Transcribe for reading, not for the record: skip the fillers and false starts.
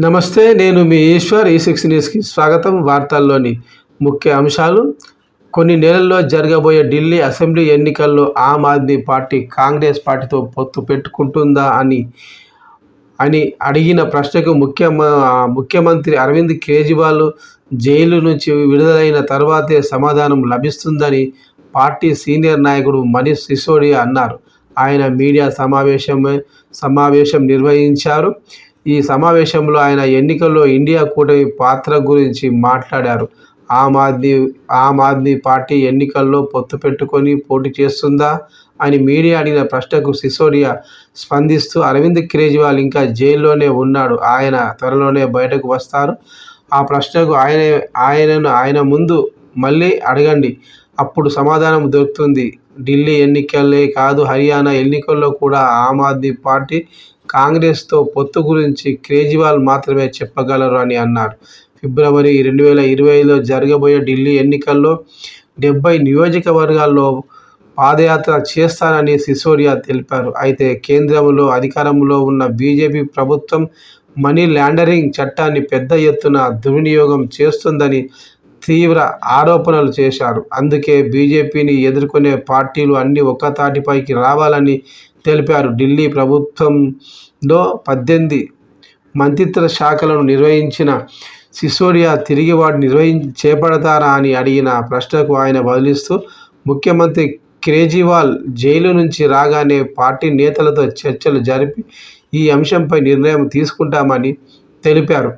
నమస్తే, నేను మీ ఈశ్వర్. E6 న్యూస్కి స్వాగతం. వార్తల్లోని ముఖ్య అంశాలు. కొన్ని నెలల్లో జరగబోయే ఢిల్లీ అసెంబ్లీ ఎన్నికల్లో ఆమ్ ఆద్మీ పార్టీ కాంగ్రెస్ పార్టీతో పొత్తు పెట్టుకుంటుందా అని అడిగిన ప్రశ్నకు ముఖ్యమంత్రి అరవింద్ కేజ్రీవాల్ జైలు నుంచి విడుదలైన తర్వాతే సమాధానం లభిస్తుందని పార్టీ సీనియర్ నాయకుడు మనీష్ సిసోడియా అన్నారు. ఆయన మీడియా సమావేశం నిర్వహించారు. ఈ సమావేశంలో ఆయన ఎన్నికల్లో ఇండియా కూటమి పాత్ర గురించి మాట్లాడారు. ఆమ్ ఆద్మీ పార్టీ ఎన్నికల్లో పొత్తు పెట్టుకొని పోటీ చేస్తుందా అని మీడియా అడిగిన ప్రశ్నకు సిసోడియా స్పందిస్తూ, అరవింద్ కేజ్రీవాల్ ఇంకా జైల్లోనే ఉన్నాడు, ఆయన త్వరలోనే బయటకు వస్తారు. ఆ ప్రశ్నకు ఆయన ముందు మళ్ళీ అడగండి, అప్పుడు సమాధానం దొరుకుతుంది. ఢిల్లీ ఎన్నికలే కాదు, హర్యానా ఎన్నికల్లో కూడా ఆమ్ ఆద్మీ పార్టీ కాంగ్రెస్తో పొత్తు గురించి కేజ్రీవాల్ మాత్రమే చెప్పగలరు అని అన్నారు. ఫిబ్రవరి 2025లో జరగబోయే ఢిల్లీ ఎన్నికల్లో 70 నియోజకవర్గాల్లో పాదయాత్ర చేస్తానని సిసోడియా తెలిపారు. అయితే కేంద్రంలో అధికారంలో ఉన్న బీజేపీ ప్రభుత్వం మనీ లాండరింగ్ చట్టాన్ని పెద్ద ఎత్తున దుర్వినియోగం చేస్తుందని తీవ్ర ఆరోపణలు చేశారు. అందుకే బీజేపీని ఎదుర్కొనే పార్టీలు అన్నీ ఒక్కతాటిపైకి రావాలని తెలిపారు. ఢిల్లీ ప్రభుత్వంలో 18 మంత్రిత్వ శాఖలను నిర్వహించిన సిసోడియా తిరిగి వాటిని చేపడతారా అని అడిగిన ప్రశ్నకు ఆయన బదులిస్తూ, ముఖ్యమంత్రి కేజ్రీవాల్ జైలు నుంచి రాగానే పార్టీ నేతలతో చర్చలు జరిపి ఈ అంశంపై నిర్ణయం తీసుకుంటామని తెలిపారు.